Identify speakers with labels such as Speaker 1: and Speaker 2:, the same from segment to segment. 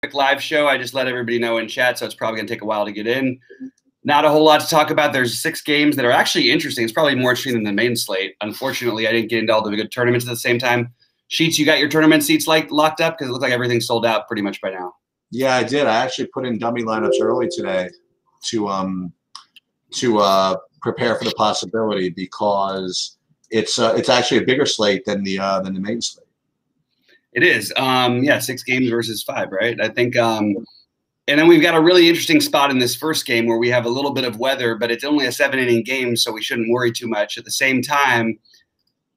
Speaker 1: quick live show. I just let everybody know in chat, so it's probably going to take a while to get in. Not a whole lot to talk about. There's 6 games that are actually interesting. It's probably more interesting than the main slate. Unfortunately, I didn't get into all the good tournaments at the same time. Sheets, you got your tournament seats locked up? Because it looks like everything's sold out pretty much by now.
Speaker 2: Yeah, I did. I actually put in dummy lineups early today to prepare for the possibility, because it's actually a bigger slate than the main slate.
Speaker 1: It is. Yeah, 6 games versus 5, right? I think and then we've got a really interesting spot in this first game where we have a little bit of weather, but it's only a 7-inning game, so we shouldn't worry too much. At the same time,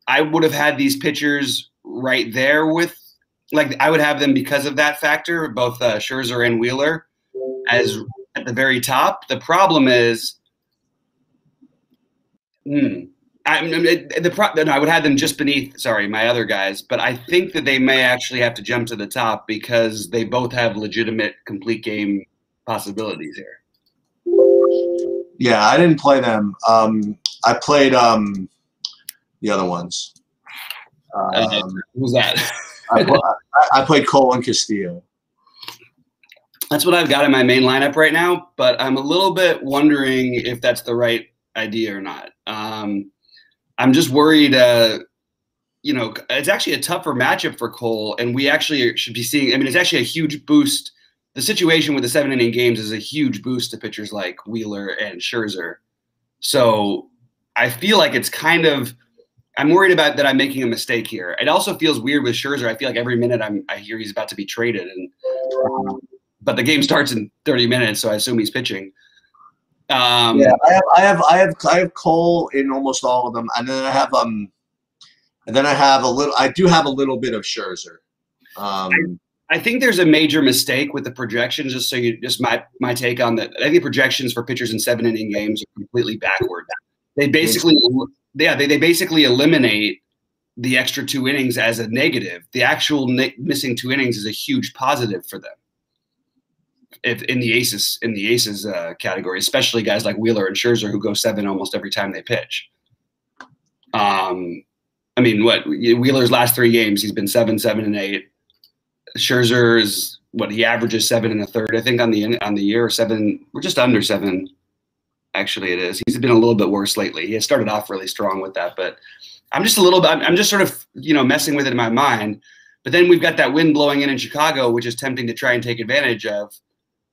Speaker 1: I would have had these pitchers right there with, like, I would have them because of that factor, both Scherzer and Wheeler, as at the very top. The problem is, I would have them just beneath, my other guys, but I think that they may actually have to jump to the top because they both have legitimate complete game possibilities here.
Speaker 2: Yeah, I didn't play them. I played the other ones.
Speaker 1: Who's that?
Speaker 2: I played Cole and Castillo.
Speaker 1: That's what I've got in my main lineup right now, but I'm a little bit wondering if that's the right idea or not. I'm just worried, it's actually a tougher matchup for Cole, and we actually should be seeing, it's actually a huge boost. The situation with the 7-inning games is a huge boost to pitchers like Wheeler and Scherzer. So I feel like it's kind of, I'm worried about that I'm making a mistake here. It also feels weird with Scherzer. I feel like every minute I hear he's about to be traded, but the game starts in 30 minutes, so I assume he's pitching.
Speaker 2: Yeah, I have Cole in almost all of them, and then I have I do have a little bit of Scherzer.
Speaker 1: I think there's a major mistake with the projections. Just my take on that. I think the projections for pitchers in 7-inning games are completely backward. They basically they basically eliminate the extra 2 innings as a negative. The actual missing 2 innings is a huge positive for them. If in the aces category, especially guys like Wheeler and Scherzer who go 7 almost every time they pitch. Wheeler's last 3 games, he's been 7, 7, and 8. Scherzer is he averages 7 1/3, I think, on the year, or 7. We're just under 7. Actually, it is. He's been a little bit worse lately. He has started off really strong with that, but I'm just sort of messing with it in my mind. But then we've got that wind blowing in Chicago, which is tempting to try and take advantage of.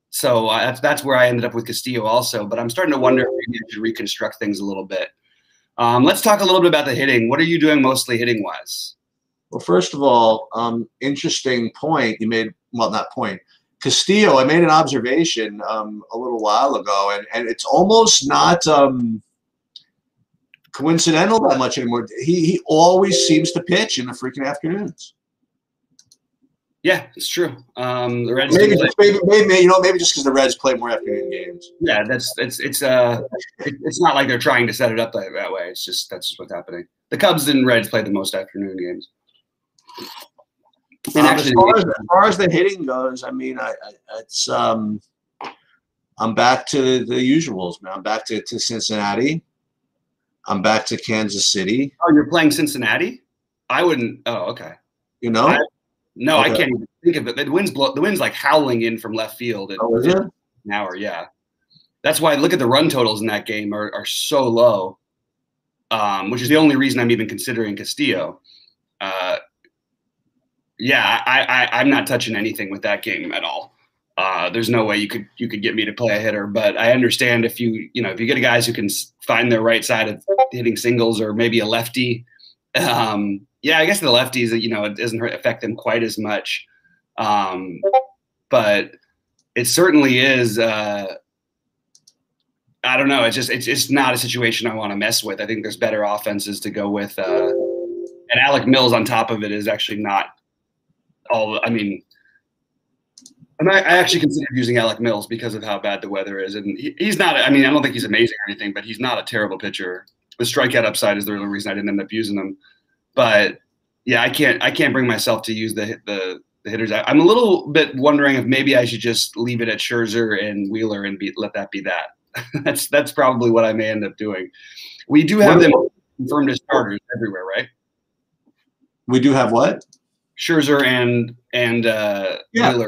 Speaker 1: So that's where I ended up with Castillo also. But I'm starting to wonder if maybe I should reconstruct things a little bit. Let's talk a little bit about the hitting. What are you doing mostly hitting-wise?
Speaker 2: Well, first of all, interesting point you made. Well, not point. Castillo, I made an observation a little while ago, and it's almost not coincidental that much anymore. He always seems to pitch in the freaking afternoons.
Speaker 1: Yeah, it's true. The Reds
Speaker 2: maybe just because the Reds play more afternoon games.
Speaker 1: Yeah, it's not like they're trying to set it up that way. It's just that's just what's happening. The Cubs and Reds play the most afternoon games. And
Speaker 2: actually, as far as the hitting goes, I'm back to the usuals, man. I'm back to Cincinnati. I'm back to Kansas City.
Speaker 1: Oh, you're playing Cincinnati? I wouldn't. Oh, okay.
Speaker 2: No,
Speaker 1: okay. I can't even think of it. The wind's like howling in from left field.
Speaker 2: Is it? An
Speaker 1: hour, yeah. That's why look at the run totals in that game are so low, which is the only reason I'm even considering Castillo. I'm not touching anything with that game at all. There's no way you could get me to play a hitter, but I understand if you get guys who can find their right side of hitting singles, or maybe a lefty. I guess the lefties, it doesn't affect them quite as much. But it certainly is, I don't know. It's just not a situation I want to mess with. I think there's better offenses to go with. And Alec Mills on top of it is actually not all, I actually considered using Alec Mills because of how bad the weather is. And he's not, I don't think he's amazing or anything, but he's not a terrible pitcher. The strikeout upside is the only reason I didn't end up using him. But yeah, I can't bring myself to use the hitters. I'm a little bit wondering if maybe I should just leave it at Scherzer and Wheeler and let that be that. That's probably what I may end up doing. We do have them confirmed as starters everywhere, right?
Speaker 2: We do have what?
Speaker 1: Scherzer and Wheeler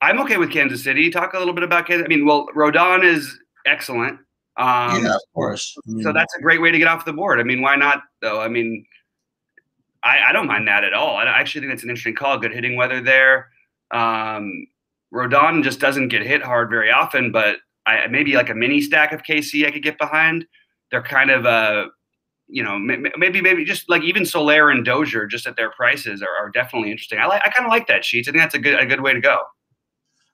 Speaker 1: I'm okay with Kansas City. Talk a little bit about Kansas. I mean, well, Rodon is excellent.
Speaker 2: Yeah, of course.
Speaker 1: So that's a great way to get off the board. I mean, why not though? I mean, I don't mind that at all. I actually think it's an interesting call. Good hitting weather there. Rodon just doesn't get hit hard very often, but maybe like a mini stack of KC I could get behind. They're kind of maybe just like even Soler and Dozier just at their prices are definitely interesting. I kind of like that, Sheets. I think that's a good way to go.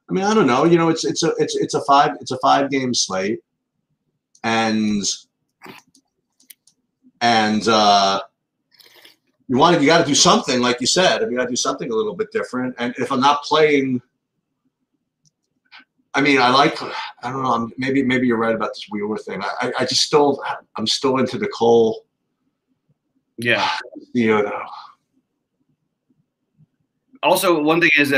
Speaker 2: I mean, I don't know. You know, it's a 5-game slate, and you got to do something, like you said. You got to do something a little bit different. And if I'm not playing, I mean, I don't know. Maybe you're right about this Wheeler thing. I'm still into the Cole.
Speaker 1: Yeah.
Speaker 2: You know.
Speaker 1: Also, one thing is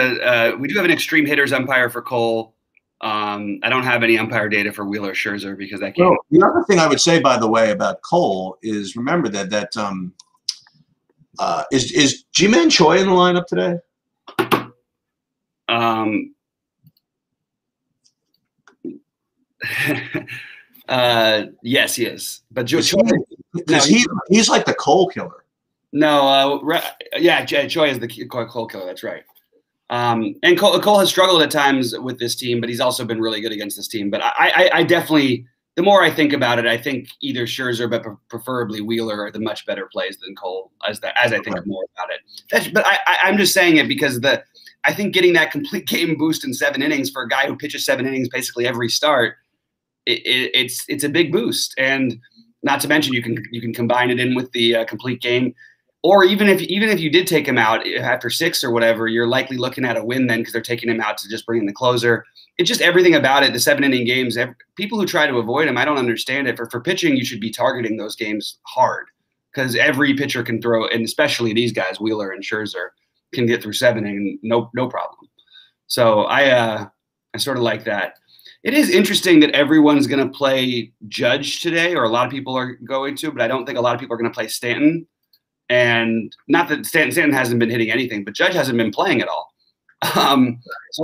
Speaker 1: we do have an extreme hitters umpire for Cole. I don't have any umpire data for Wheeler Scherzer because I can't.
Speaker 2: Well, the other thing I would say, by the way, about Cole is remember that is Ji-Man Choi in the lineup today?
Speaker 1: Yes, he is. But
Speaker 2: Choi, he's like the Cole killer.
Speaker 1: No, Choi is the Cole killer. That's right. And Cole has struggled at times with this team, but he's also been really good against this team. But I definitely, the more I think about it, I think either Scherzer, but preferably Wheeler, are the much better plays than Cole. As I think more about it. But I'm just saying it because I think getting that complete game boost in 7 innings for a guy who pitches 7 innings basically every start, it's a big boost. And not to mention you can combine it in with the complete game. Or even if you did take him out after 6 or whatever, you're likely looking at a win then because they're taking him out to just bring in the closer. It's just everything about it, the 7-inning games. People who try to avoid them, I don't understand it. For pitching, you should be targeting those games hard because every pitcher can throw, and especially these guys, Wheeler and Scherzer, can get through 7 and no problem. So I sort of like that. It is interesting that everyone's going to play Judge today, or a lot of people are going to, but I don't think a lot of people are going to play Stanton. And not that Stanton hasn't been hitting anything, but Judge hasn't been playing at all. So I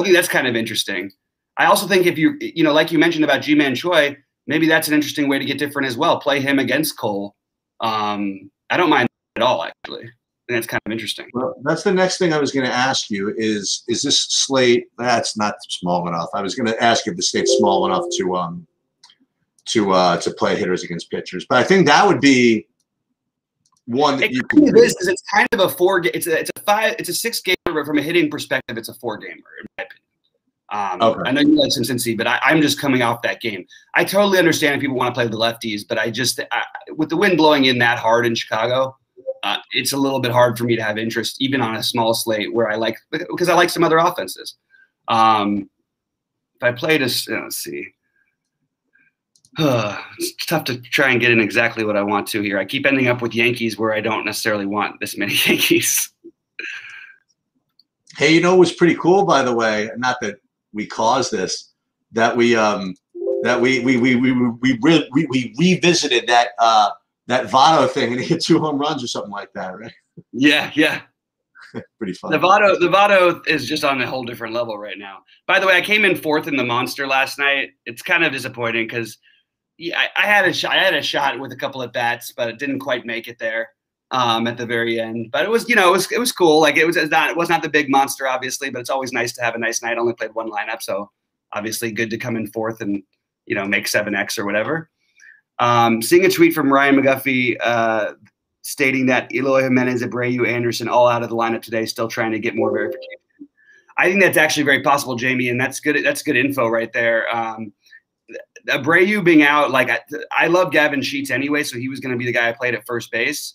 Speaker 1: think that's kind of interesting. I also think if you like you mentioned about Ji-Man Choi, maybe that's an interesting way to get different as well. Play him against Cole. I don't mind at all, actually. And that's kind of interesting.
Speaker 2: Well, that's the next thing I was going to ask you is this slate, that's not small enough. I was going to ask if the slate's small enough to play hitters against pitchers. But I think that would be one that you can do.
Speaker 1: It's kind of a 4 it's a 6 gamer, but from a hitting perspective, it's a 4 gamer in my opinion.
Speaker 2: Okay.
Speaker 1: I know you like Cincy, but I'm just coming off that game. I totally understand if people want to play the lefties, but with the wind blowing in that hard in Chicago, it's a little bit hard for me to have interest, even on a small slate because I like some other offenses. If I played let's see. It's tough to try and get in exactly what I want to here. I keep ending up with Yankees where I don't necessarily want this many Yankees.
Speaker 2: Hey, it was pretty cool, by the way. Not that we caused this, that we revisited that Votto thing, and he hit 2 home runs or something like that, right?
Speaker 1: Yeah.
Speaker 2: Pretty fun.
Speaker 1: The Votto is just on a whole different level right now. By the way, I came in 4th in the Monster last night. It's kind of disappointing because I had a shot with a couple of bats, but it didn't quite make it there at the very end. But it was cool. Like it was not the big Monster, obviously, but it's always nice to have a nice night. I only played 1 lineup, so obviously good to come in 4th and make 7x or whatever. Seeing a tweet from Ryan McGuffey stating that Eloy Jimenez, Abreu, Anderson all out of the lineup today, still trying to get more verification. I think that's actually very possible, Jamie, and that's good. That's good info right there. Abreu being out, I love Gavin Sheets anyway, so he was going to be the guy I played at first base.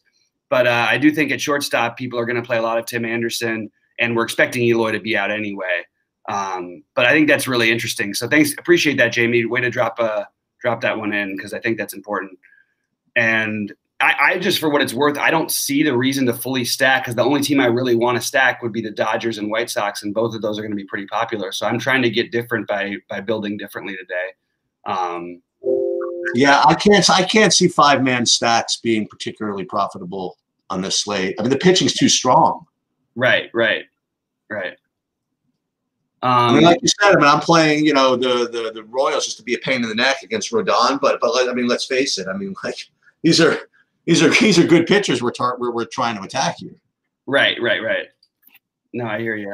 Speaker 1: But I do think at shortstop, people are going to play a lot of Tim Anderson, and we're expecting Eloy to be out anyway. But I think that's really interesting. So thanks, appreciate that, Jamie. Way to drop that one in because I think that's important. And I just, for what it's worth, I don't see the reason to fully stack because the only team I really want to stack would be the Dodgers and White Sox, and both of those are going to be pretty popular. So I'm trying to get different by building differently today.
Speaker 2: Yeah, I can't see 5-man stacks being particularly profitable on this slate. I mean, the pitching's too strong.
Speaker 1: Right.
Speaker 2: I mean, like you said, I mean, I'm playing, you know, the Royals just to be a pain in the neck against Rodon, but I mean, let's face it. I mean, like these are good pitchers we're trying to attack here.
Speaker 1: Right. No, I hear you.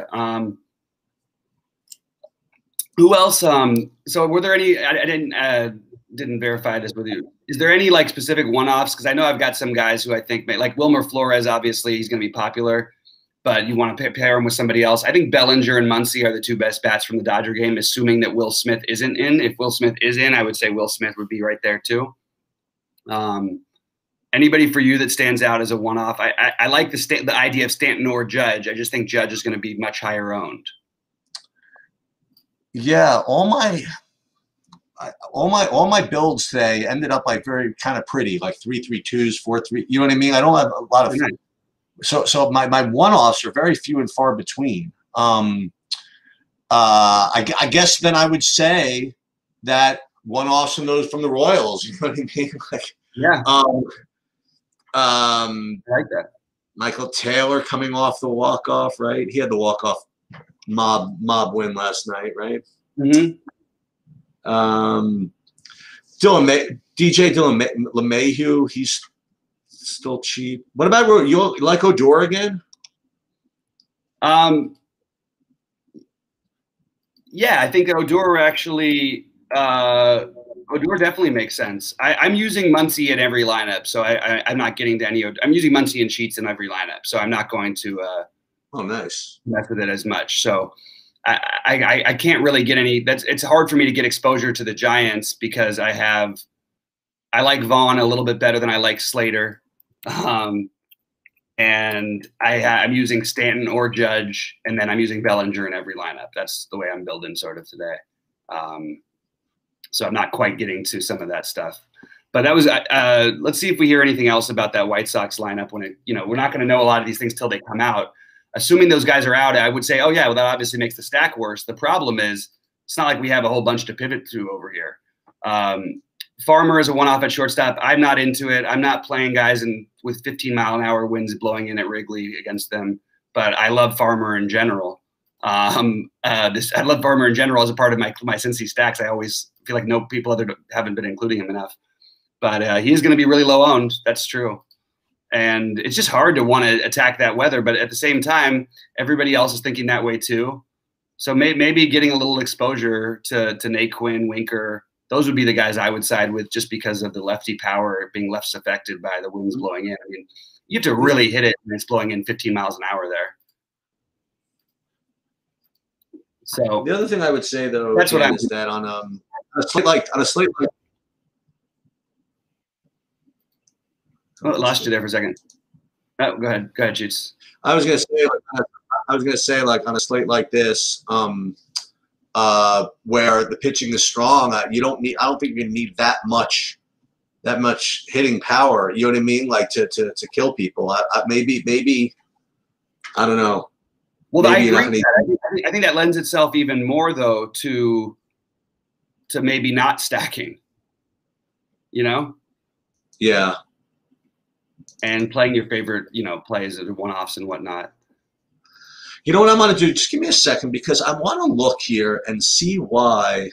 Speaker 1: Who else? So were there any? I didn't verify this with you. Is there any like specific one-offs? Because I know I've got some guys who I think like Wilmer Flores. Obviously, he's going to be popular, but you want to pair him with somebody else. I think Bellinger and Muncy are the two best bats from the Dodger game, assuming that Will Smith isn't in. If Will Smith is in, I would say Will Smith would be right there too. Anybody for you that stands out as a one-off? I like the idea of Stanton or Judge. I just think Judge is going to be much higher owned.
Speaker 2: Yeah, all my builds today ended up like very kind of pretty, like 3-3-2s, 4-3. You know what I mean? I don't have a lot of so my one-offs are very few and far between. I guess then I would say that one-offs from the Royals. You know what I mean? Like,
Speaker 1: yeah.
Speaker 2: I
Speaker 1: like that.
Speaker 2: Michael Taylor coming off the walk-off, right? He had the walk-off mob win last night, right?
Speaker 1: Mm-hmm.
Speaker 2: DJ Dylan LeMahieu, he's still cheap. What about you like Odor again?
Speaker 1: Yeah, I think Odor actually Odor definitely makes sense. I'm using Muncy in every lineup, so I'm not getting to any. I'm using Muncy and Sheets in every lineup, so I'm not going to
Speaker 2: nice
Speaker 1: mess with it as much. So I can't really get any. It's hard for me to get exposure to the Giants because I like Vaughn a little bit better than I like Slater, and I'm using Stanton or Judge, and then I'm using Bellinger in every lineup. That's the way I'm building sort of today. So I'm not quite getting to some of that stuff. But that was let's see if we hear anything else about that White Sox lineup when we're not going to know a lot of these things till they come out. Assuming those guys are out, I would say, oh yeah, well that obviously makes the stack worse. The problem is it's not like we have a whole bunch to pivot to over here. Farmer is a one-off at shortstop. I'm not into it. I'm not playing guys with 15-mile-an-hour winds blowing in at Wrigley against them. But I love Farmer in general. I love Farmer in general as a part of my Cincy stacks. I always feel like people haven't been including him enough. But he is going to be really low owned. That's true. And it's just hard to want to attack that weather. But at the same time, everybody else is thinking that way too. So maybe getting a little exposure to Nate Quinn, Winker, those would be the guys I would side with just because of the lefty power being less affected by the winds blowing in. I mean, you have to really hit it when it's blowing in 15 miles an hour there. So
Speaker 2: the other thing I would say though
Speaker 1: is
Speaker 2: that on a slate like
Speaker 1: oh, I lost you there for a second. Oh, go ahead, Shoots.
Speaker 2: I was gonna say like on a slate like this, where the pitching is strong, I don't think you need that much hitting power. You know what I mean? Like to kill people. Maybe I don't know.
Speaker 1: Well, I agree with that. I think that lends itself even more though to maybe not stacking.
Speaker 2: Yeah.
Speaker 1: And playing your favorite, plays at one-offs and whatnot.
Speaker 2: You know what I'm going to do? Just give me a second because I want to look here and see what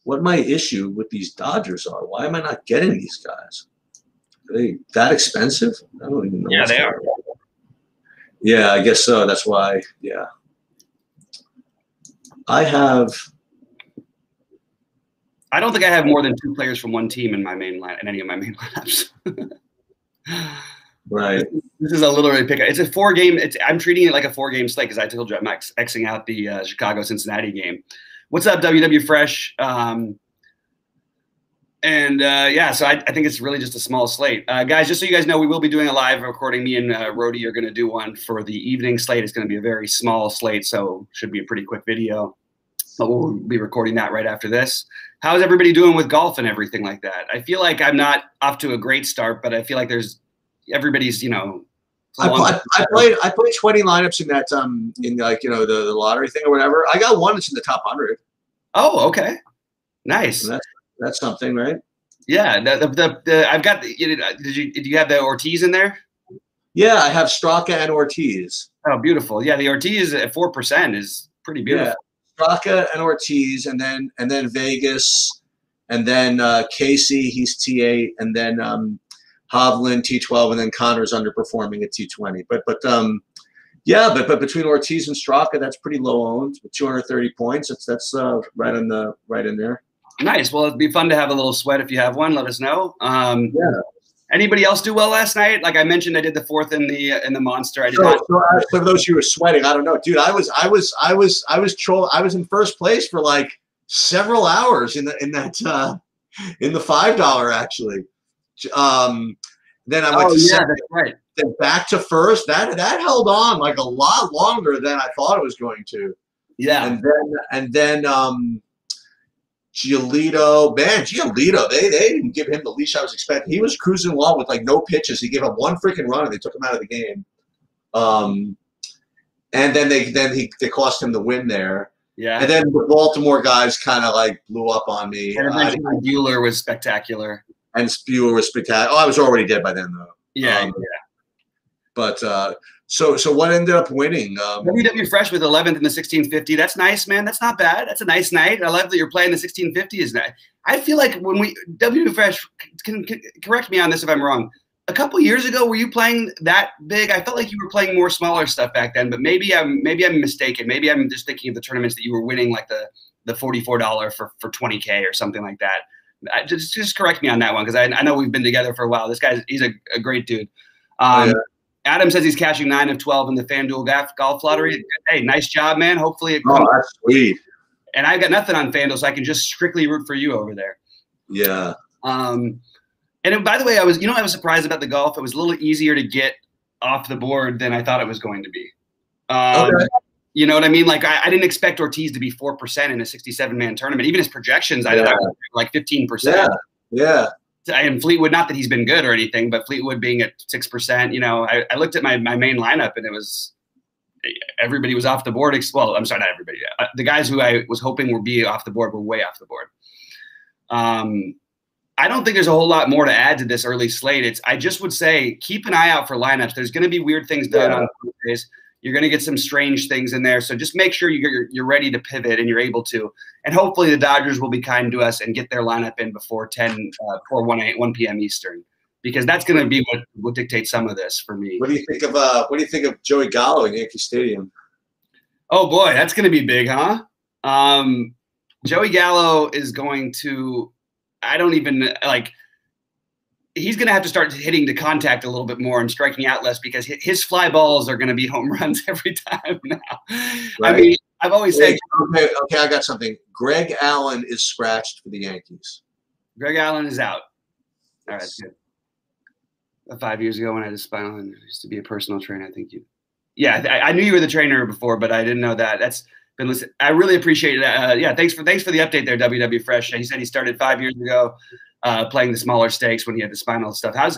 Speaker 2: my issue with these Dodgers are. Why am I not getting these guys? Are they that expensive? I don't even know.
Speaker 1: Yeah, they are.
Speaker 2: Yeah, I guess so. That's why. Yeah. I
Speaker 1: don't think I have more than 2 players from one team in any of my main lineups.
Speaker 2: Right.
Speaker 1: This is a literally pick. It's a 4-game. I'm treating it like a 4-game slate because I told you I'm Xing out the Chicago-Cincinnati game. What's up, WW Fresh? So I think it's really just a small slate. Guys, just so you guys know, we will be doing a live recording. Me and Rhodey are going to do one for the evening slate. It's going to be a very small slate, so should be a pretty quick video. But we'll be recording that right after this. How's everybody doing with golf and everything like that? I feel like I'm not off to a great start, but I feel like everybody's,
Speaker 2: I played 20 lineups in that in like the lottery thing or whatever. I got one that's in the top 100.
Speaker 1: Oh, okay, nice.
Speaker 2: And that's something, right?
Speaker 1: Yeah, I've got. Did you have the Ortiz in there?
Speaker 2: Yeah, I have Straka and Ortiz.
Speaker 1: Oh, beautiful. Yeah, the Ortiz at 4% is pretty beautiful.
Speaker 2: Yeah, Straka and Ortiz, and then Vegas, and then Casey, he's T8, and then Hovland T12, and then Connor's underperforming at T20. But between Ortiz and Straka, that's pretty low owned with 230 points. That's right in there.
Speaker 1: Nice. Well, it'd be fun to have a little sweat if you have one. Let us know.
Speaker 2: Yeah.
Speaker 1: Anybody else do well last night? Like I mentioned, I did the fourth in the Monster. I did
Speaker 2: so for those who were sweating, I don't know, dude. I was in first place for like several hours in the $5 actually. Then I went to second.
Speaker 1: That's right.
Speaker 2: Then back to first. That held on like a lot longer than I thought it was going to.
Speaker 1: Yeah.
Speaker 2: And then Giolito, they didn't give him the leash I was expecting. He was cruising along with like no pitches. He gave up one freaking run and they took him out of the game. And then they cost him the win there.
Speaker 1: Yeah.
Speaker 2: And then the Baltimore guys kind of like blew up on me.
Speaker 1: And eventually Bueller was spectacular.
Speaker 2: And Bueller was spectacular. Oh, I was already dead by then though.
Speaker 1: Yeah.
Speaker 2: But so what ended up winning?
Speaker 1: WW Fresh with 11th in the 1650. That's nice, man. That's not bad. That's a nice night. I love that you're playing the 1650. Is nice. I feel like when WW Fresh can correct me on this if I'm wrong. A couple years ago, were you playing that big? I felt like you were playing more smaller stuff back then, but maybe I'm mistaken. Maybe I'm just thinking of the tournaments that you were winning, like the $44 for 20K or something like that. Just correct me on that one because I know we've been together for a while. This he's a great dude. Adam says he's cashing 9 of 12 in the FanDuel golf lottery. Hey, nice job, man. Hopefully it comes.
Speaker 2: Oh, that's sweet.
Speaker 1: And I've got nothing on FanDuel, so I can just strictly root for you over there.
Speaker 2: Yeah.
Speaker 1: And by the way, I was surprised about the golf. It was a little easier to get off the board than I thought it was going to be.
Speaker 2: Okay.
Speaker 1: You know what I mean? Like I didn't expect Ortiz to be 4% in a 67-man tournament. Even his projections, I thought were like 15%.
Speaker 2: Yeah.
Speaker 1: And Fleetwood, not that he's been good or anything, but Fleetwood being at 6%, you know, I looked at my main lineup and it was everybody was off the board. Well, I'm sorry, not everybody. The guys who I was hoping would be off the board were way off the board. I don't think there's a whole lot more to add to this early slate. I just would say keep an eye out for lineups. There's going to be weird things done on Tuesdays. You're going to get some strange things in there. So just make sure you're ready to pivot and you're able to. And hopefully the Dodgers will be kind to us and get their lineup in before 1 p.m. Eastern, because that's going to be what will dictate some of this for me.
Speaker 2: What do you think of Joey Gallo in Yankee Stadium?
Speaker 1: Oh boy, that's going to be big, huh? Joey Gallo is going to. I don't even like. He's going to have to start hitting the contact a little bit more and striking out less because his fly balls are going to be home runs every time now. Right. I mean, I've always said.
Speaker 2: Okay, I got something. Greg Allen is scratched for the Yankees.
Speaker 1: Greg Allen is out. All right, that's good. 5 years ago when I had a spinal and used to be a personal trainer, I think you. Yeah, I knew you were the trainer before, but I didn't know that. That's been listening. I really appreciate it. Yeah, thanks for the update there, WW Fresh. He said he started 5 years ago. Playing the smaller stakes when he had the spinal stuff. I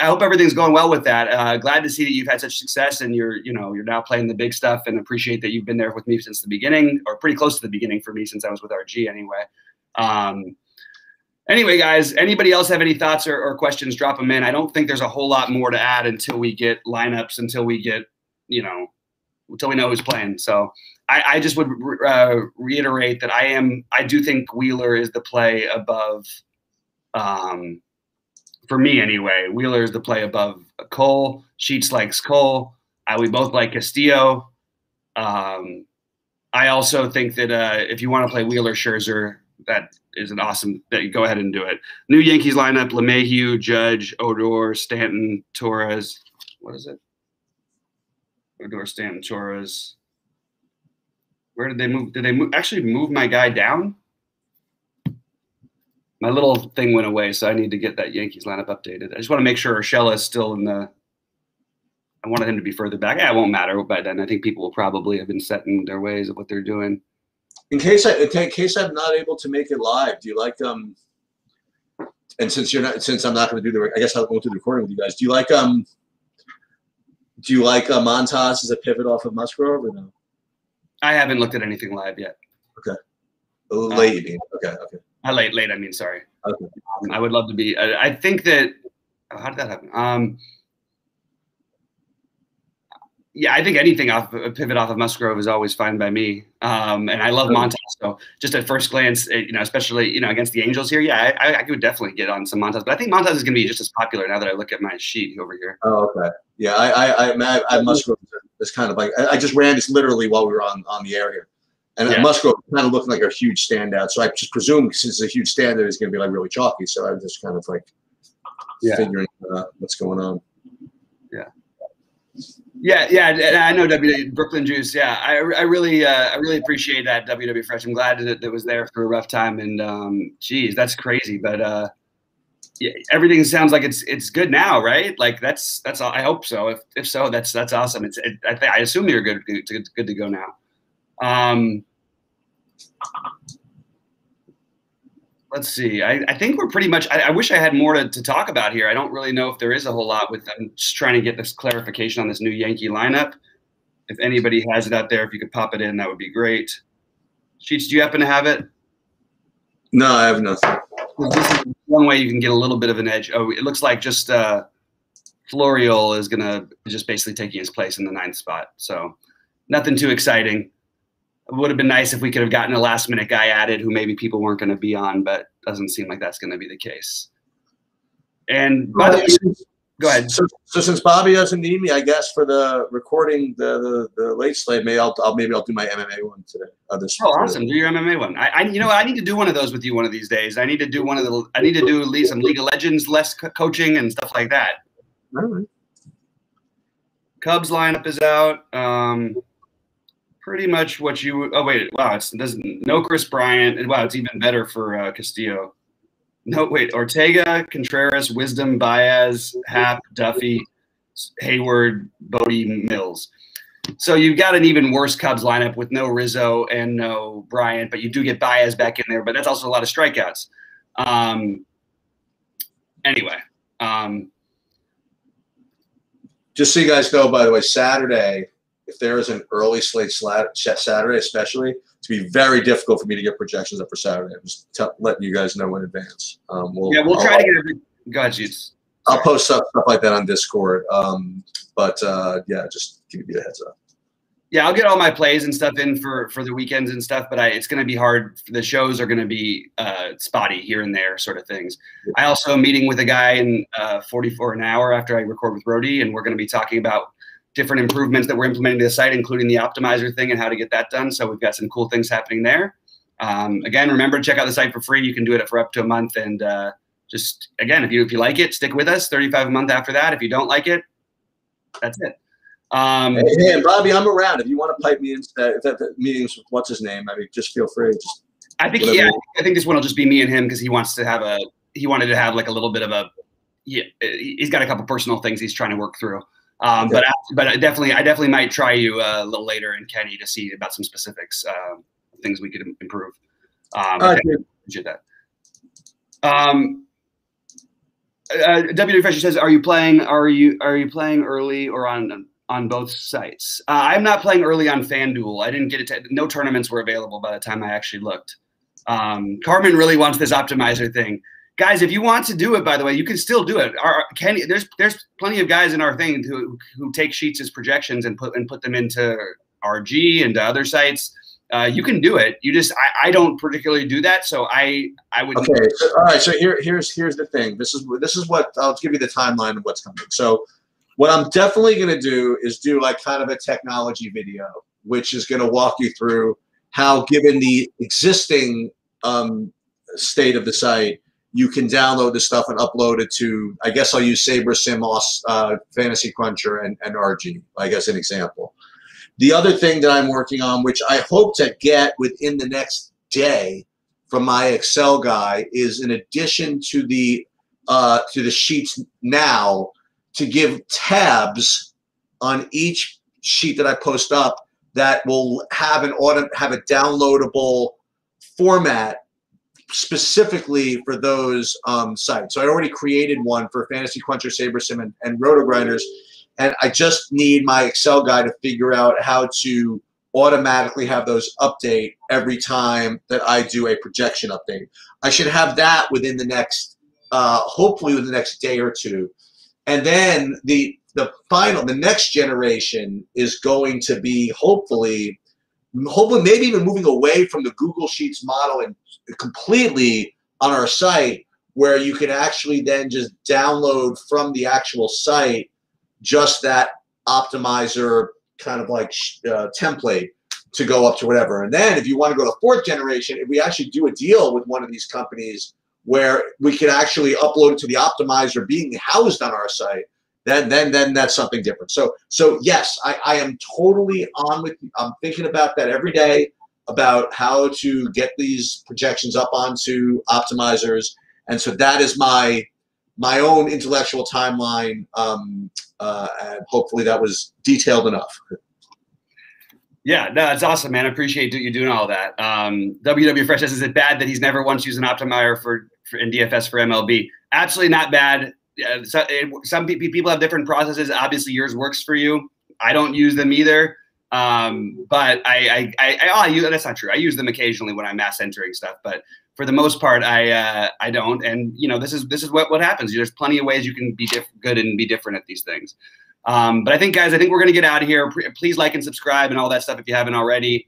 Speaker 1: hope everything's going well with that. Glad to see that you've had such success and you're now playing the big stuff, and appreciate that you've been there with me since the beginning, or pretty close to the beginning for me since I was with RG anyway. Anyway, guys, anybody else have any thoughts or questions? Drop them in. I don't think there's a whole lot more to add until we get lineups, until we get, until we know who's playing. So I just would reiterate that I do think Wheeler is the play above. For me anyway, Wheeler is the play above Cole. Sheets likes Cole. We both like Castillo. I also think that if you want to play Wheeler Scherzer, that is an awesome. Go ahead and do it. New Yankees lineup: LeMahieu, Judge, Odor, Stanton, Torres. What is it? Odor, Stanton, Torres. Where did they move? Did they actually move my guy down? My little thing went away, so I need to get that Yankees lineup updated. I just want to make sure Urshela is still in the – I wanted him to be further back. Yeah, it won't matter by then. I think people will probably have been set in their ways of what they're doing.
Speaker 2: In case I'm not able to make it live, do you like and since I'm not going to do I guess I'll go through the recording with you guys. Do you like Montas as a pivot off of Musgrove or no?
Speaker 1: I haven't looked at anything live yet.
Speaker 2: Okay. Late, you mean? Okay.
Speaker 1: Late. I mean, sorry.
Speaker 2: Okay.
Speaker 1: I would love to be. I think that. How did that happen? Yeah, I think anything off a pivot off of Musgrove is always fine by me. And I love Montas. So just at first glance, especially against the Angels here, yeah, I could definitely get on some Montas. But I think Montas is going to be just as popular now that I look at my sheet over here.
Speaker 2: Oh, okay. Yeah, I Musgrove is kind of like I just ran this literally while we were on the air here, and Musgrove kind of looking like a huge standout. So I just presume since it's a huge standout, it's going to be like really chalky. So I'm just kind of like figuring what's going on.
Speaker 1: Yeah. I know Brooklyn Juice. Yeah, I really appreciate that WW Fresh. I'm glad that it was there for a rough time. And geez, that's crazy. But yeah, everything sounds like it's good now, right? Like that's all. I hope so. If so, that's awesome. I assume you're good to go now. Let's see. I think we're pretty much. I wish I had more to talk about here. I don't really know if there is a whole lot with. I'm just trying to get this clarification on this new Yankee lineup. If anybody has it out there, if you could pop it in, that would be great. Sheets, do you happen to have it?
Speaker 2: No, I have nothing.
Speaker 1: This is one way you can get a little bit of an edge. Oh, it looks like just Florial is gonna just basically taking his place in the 9th spot. So nothing too exciting. It would have been nice if we could have gotten a last-minute guy added who maybe people weren't going to be on, but doesn't seem like that's going to be the case. And by the way, go ahead.
Speaker 2: So since Bobby doesn't need me, I guess for the recording the late slate, maybe I'll do my MMA one today.
Speaker 1: Awesome! Do your MMA one. I need to do one of those with you one of these days. I need to do at least some League of Legends, less coaching and stuff like that.
Speaker 2: All right.
Speaker 1: Cubs lineup is out. Pretty much what you. Oh wait, wow! No Chris Bryant. Wow, it's even better for Castillo. No, wait, Ortega, Contreras, Wisdom, Baez, Happ, Duffy, Hayward, Bodie, Mills. So you've got an even worse Cubs lineup with no Rizzo and no Bryant, but you do get Baez back in there. But that's also a lot of strikeouts. Anyway.
Speaker 2: Just so you guys know, by the way, Saturday. If there is an early slate Saturday, especially, it's going to be very difficult for me to get projections up for Saturday. I'm just letting you guys know in advance.
Speaker 1: We'll try to get every. Got you.
Speaker 2: I'll post stuff like that on Discord. Yeah, just give you a heads up.
Speaker 1: Yeah, I'll get all my plays and stuff in for the weekends and stuff, but it's going to be hard. The shows are going to be spotty here and there sort of things. I also am meeting with a guy in 44 an hour after I record with Rody, and we're going to be talking about different improvements that we're implementing to the site, including the optimizer thing and how to get that done. So we've got some cool things happening there. Again, remember to check out the site for free. You can do it for up to a month. And just, again, if you like it, stick with us. $35 a month after that. If you don't like it, that's it.
Speaker 2: Hey, Bobby, I'm around. If you want to pipe me in meetings with what's his name, just feel free.
Speaker 1: I think this one will just be me and him because he wanted to have like a little bit of he's got a couple personal things he's trying to work through. But I definitely might try you a little later in Kenny to see about some specifics, things we could improve. Appreciate that. W Fresh says, are you playing early or on both sites? I'm not playing early on FanDuel. I didn't get it. No tournaments were available by the time I actually looked. Carmen really wants this optimizer thing. Guys, if you want to do it, by the way, you can still do it. There's plenty of guys in our thing who take sheets as projections and put them into RG and to other sites. You can do it. I don't particularly do that, so I would.
Speaker 2: Okay. All right. So here's the thing. This is what I'll give you the timeline of what's coming. So what I'm definitely going to do is do like kind of a technology video, which is going to walk you through how, given the existing state of the site, you can download the stuff and upload it to, I guess I'll use SaberSim, Fantasy Cruncher, and RG, like as an example. The other thing that I'm working on, which I hope to get within the next day from my Excel guy, is in addition to the sheets now, to give tabs on each sheet that I post up that will have a downloadable format specifically for those sites. So I already created one for Fantasy Cruncher, SaberSim, and RotoGrinders, and I just need my Excel guy to figure out how to automatically have those update every time that I do a projection update. I should have that within the next, hopefully within the next day or two. And then the next generation is going to be hopefully maybe even moving away from the Google Sheets model and completely on our site, where you can actually then just download from the actual site just that optimizer kind of like template to go up to whatever. And then if you want to go to 4th generation, if we actually do a deal with one of these companies where we can actually upload it to the optimizer being housed on our site, then that's something different. So yes, I am totally on with you. I'm thinking about that every day, about how to get these projections up onto optimizers. And so that is my own intellectual timeline, and hopefully that was detailed enough.
Speaker 1: Yeah, no, it's awesome, man. I appreciate you doing all that. WW Fresh says, is it bad that he's never once used an optimizer in DFS for MLB? Absolutely not bad. Some people have different processes. Obviously, yours works for you. I don't use them either. But that's not true. I use them occasionally when I'm mass entering stuff, but for the most part, I don't. And this is what happens. There's plenty of ways you can be good and be different at these things. But I think, guys, we're going to get out of here. Please like and subscribe and all that stuff if you haven't already.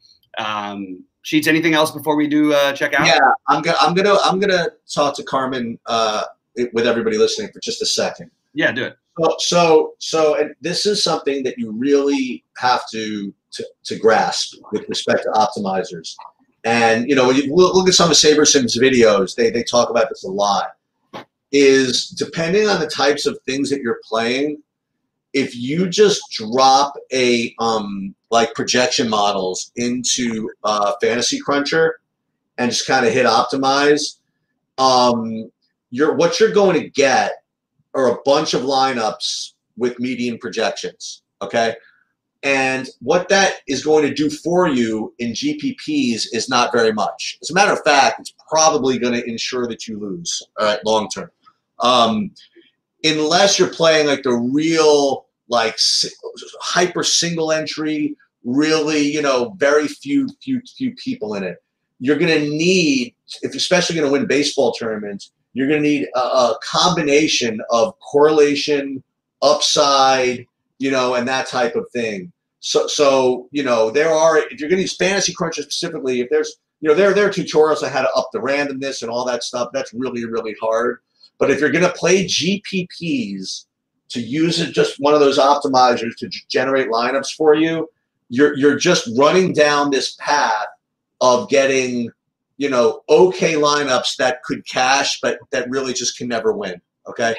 Speaker 1: Sheets, anything else before we do check out?
Speaker 2: Yeah, I'm gonna talk to Carmen with everybody listening for just a second.
Speaker 1: Yeah, do it.
Speaker 2: So, and this is something that you really have to grasp with respect to optimizers. And when you look at some of SaberSim's videos, they talk about this a lot. Is depending on the types of things that you're playing, if you just drop a like projection models into Fantasy Cruncher and just kind of hit optimize, what you're going to get are a bunch of lineups with median projections, okay? And what that is going to do for you in GPPs is not very much. As a matter of fact, it's probably going to ensure that you lose, all right, long term. Unless you're playing like the real, like hyper single entry, really, very few people in it. You're going to need, if you're especially going to win baseball tournaments, you're going to need a combination of correlation, upside, and that type of thing. So there are, if you're going to use Fantasy Cruncher specifically, if there's, there are tutorials on how to up the randomness and all that stuff. That's really, really hard. But if you're going to play GPPs, to use it, just one of those optimizers to generate lineups for you, you're just running down this path of getting, okay lineups that could cash, but that really just can never win. Okay,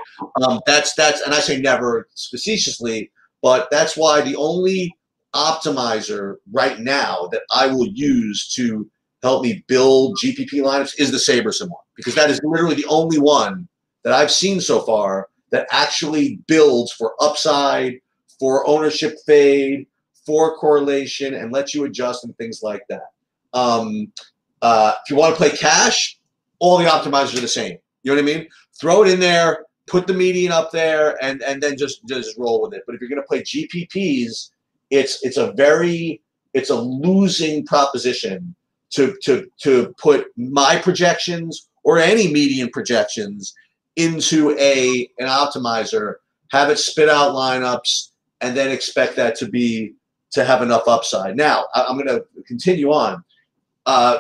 Speaker 2: that's and I say never facetiously, but that's why the only optimizer right now that I will use to help me build GPP lineups is the SaberSim one, because that is literally the only one that I've seen so far that actually builds for upside, for ownership fade, for correlation, and lets you adjust and things like that. If you want to play cash, all the optimizers are the same. You know what I mean? Throw it in there, put the median up there, and then just roll with it. But if you're going to play GPPs, it's a losing proposition to put my projections or any median projections into an optimizer, have it spit out lineups, and then expect that to have enough upside. Now, I'm going to continue on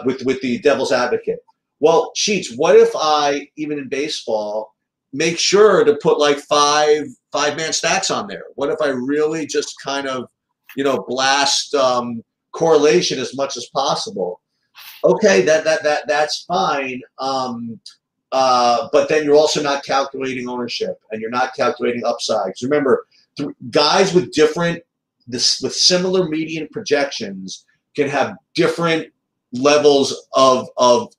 Speaker 2: with the devil's advocate. Well, Sheets, what if I, even in baseball, make sure to put like five-man stacks on there? What if I really just kind of, blast correlation as much as possible? Okay, that's fine. But then you're also not calculating ownership, and you're not calculating upside. So remember, guys with similar median projections can have different levels of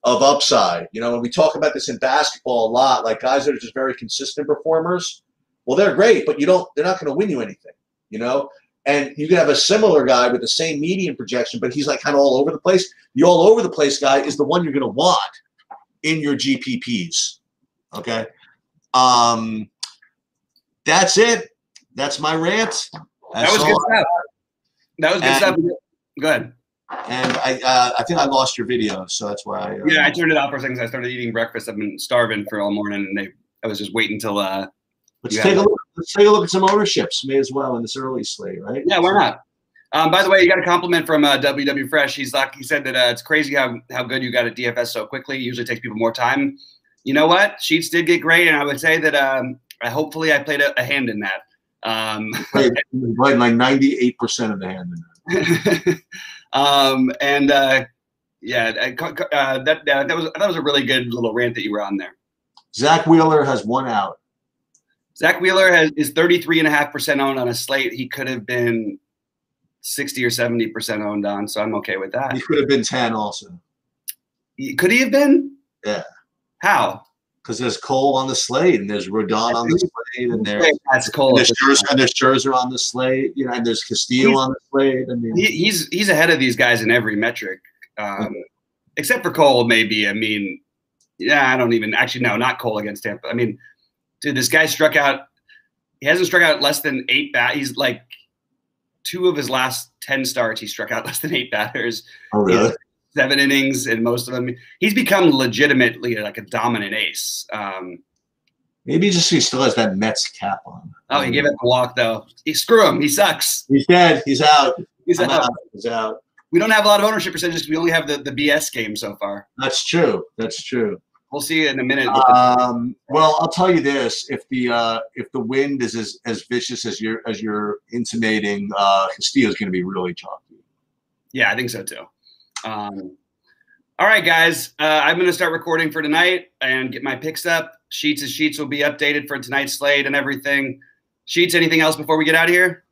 Speaker 2: upside. When we talk about this in basketball a lot, like guys that are just very consistent performers, well, they're great, but they're not going to win you anything, And you can have a similar guy with the same median projection, but he's like kind of all over the place. The all over the place guy is the one you're going to want in your GPPs. Okay. That's it. That's my rant.
Speaker 1: That was good stuff. That was good stuff. Go ahead.
Speaker 2: And I think I lost your video, so that's why.
Speaker 1: I turned it off for a second. I started eating breakfast. I've been starving for all morning, and I was just waiting until.
Speaker 2: Let's take a look. let's take a look at some ownerships. May as well in this early slate, right?
Speaker 1: Yeah, why not? By the way, you got a compliment from WW Fresh. He said that it's crazy how good you got at DFS so quickly. It usually takes people more time. You know what? Sheets did get great, and I would say that hopefully I played a hand in that.
Speaker 2: Played like 98% of the hand in that.
Speaker 1: That was a really good little rant that you were on there.
Speaker 2: Zach Wheeler has 1 out.
Speaker 1: Zach Wheeler is 33.5% owned on a slate. He could have been 60 or 70% owned on, so I'm okay with that.
Speaker 2: He could have been 10 also.
Speaker 1: Could he have been?
Speaker 2: Yeah.
Speaker 1: How?
Speaker 2: Because there's Cole on the slate, and there's Rodon on the slate, and there's
Speaker 1: Cole.
Speaker 2: And there's Scherzer on the slate, and there's Castillo on the slate. I mean,
Speaker 1: he's ahead of these guys in every metric, except for Cole. Maybe. I mean, I don't even actually no, not Cole against Tampa. I mean, dude, this guy struck out. He hasn't struck out less than 8 He's like 2 of his last 10 starts. He struck out less than 8 batters.
Speaker 2: Oh, really?
Speaker 1: 7 innings, and most of them. He's become legitimately like a dominant ace.
Speaker 2: Maybe just he still has that Mets cap on.
Speaker 1: Oh, he gave up a walk though. Screw him. He sucks.
Speaker 2: He's dead. He's out.
Speaker 1: He's out.
Speaker 2: He's out.
Speaker 1: We don't have a lot of ownership percentages. We only have the BS game so far.
Speaker 2: That's true. That's true.
Speaker 1: We'll see in a minute.
Speaker 2: Well, I'll tell you this: if the wind is as vicious as you're intimating, Castillo is going to be really chalky.
Speaker 1: Yeah, I think so too. All right, guys. I'm going to start recording for tonight and get my picks up. Sheets will be updated for tonight's slate and everything. Sheets, anything else before we get out of here?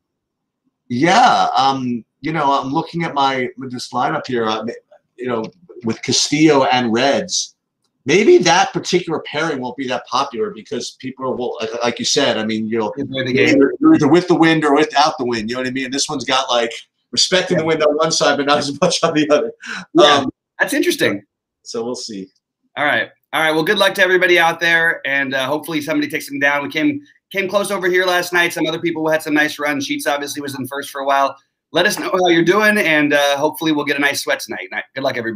Speaker 2: Yeah. I'm looking at this lineup here. With Castillo and Reds. Maybe that particular pairing won't be that popular because people will, like you said, I mean, you're either with the wind or without the wind. You know what I mean? And this one's got like respecting the wind on one side, but not as much on the other.
Speaker 1: Yeah, that's interesting.
Speaker 2: So we'll see.
Speaker 1: All right. Well, good luck to everybody out there, and hopefully somebody takes them down. We came close over here last night. Some other people had some nice runs. Sheets obviously was in first for a while. Let us know how you're doing, and hopefully we'll get a nice sweat tonight. Good luck, everybody.